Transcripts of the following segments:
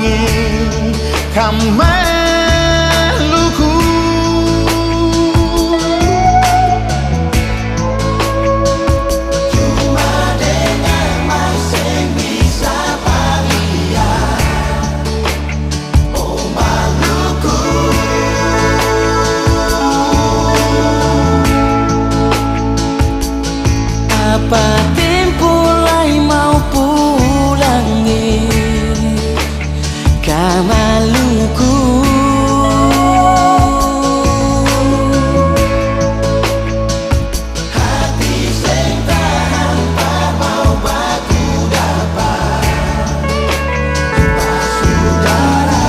pulangi kameluku. Cuma dengan mas sing bisa palia, oh Maluku. Apa tempo lai mau pulangi ke Maluku? Hati sing tahan mau baku dapat saudara.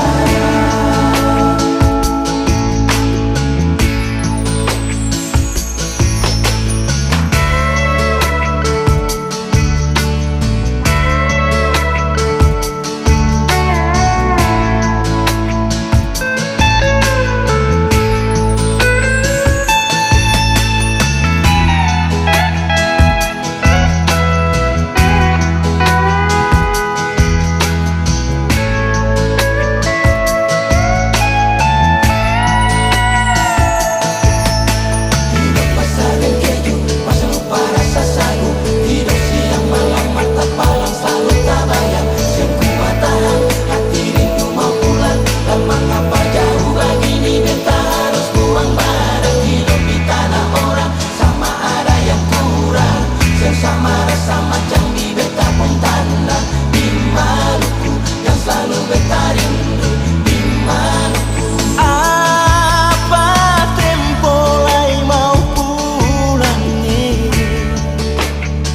Sama rasa macam di beta pun tanda di Maluku, yang selalu beta rindu di Maluku. Apa tempo lai mau pulangi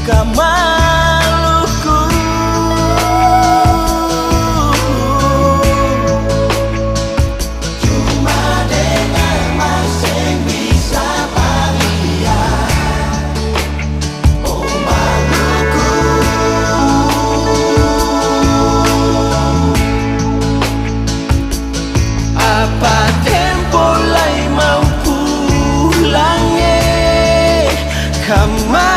ke Maluku? Cuma dengan mas yang bisa palia, apa tempo lai mau pulangi ke Maluku?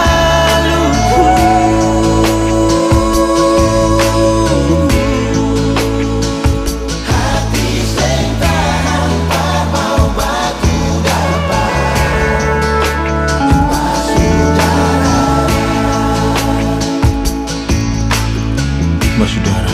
Hati sing tahan mau baku dapat saudara. Saudara,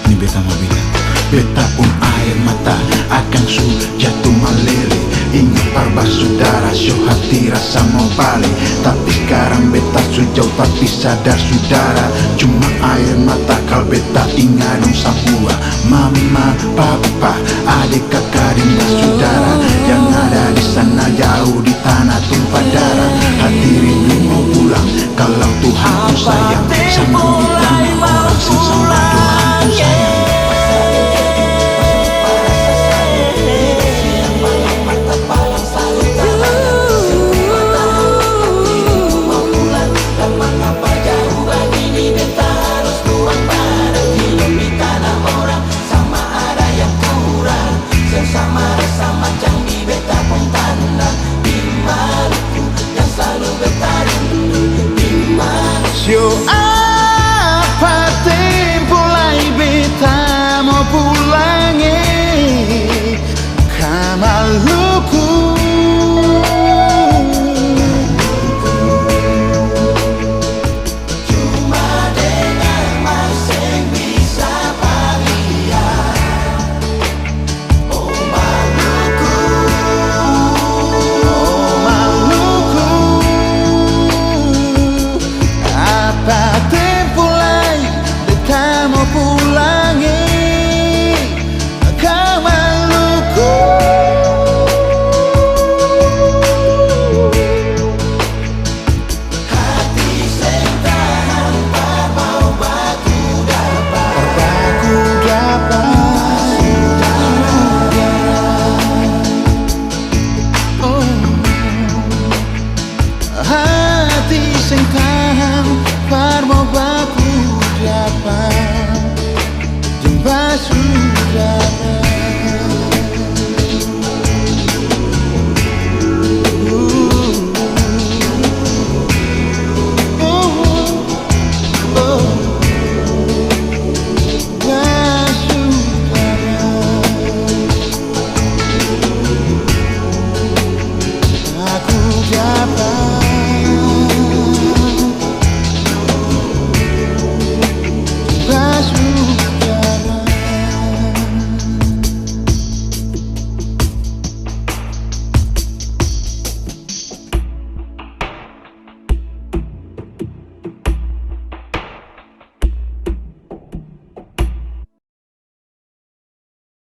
ini beta mau bilang, beta pun air mata akan su jatuh malele. Ingat parba saudara, so hati rasa mau balik. Tapi sekarang beta su jauh tapi sadar saudara. Cuma air mata kal beta ingat dong sabua. Mama, papa, adik kakak dan saudara yang ada di sana jauh di tanah tumpah darah. Hati rindu mau pulang kalau Tuhan ku sayang sanggup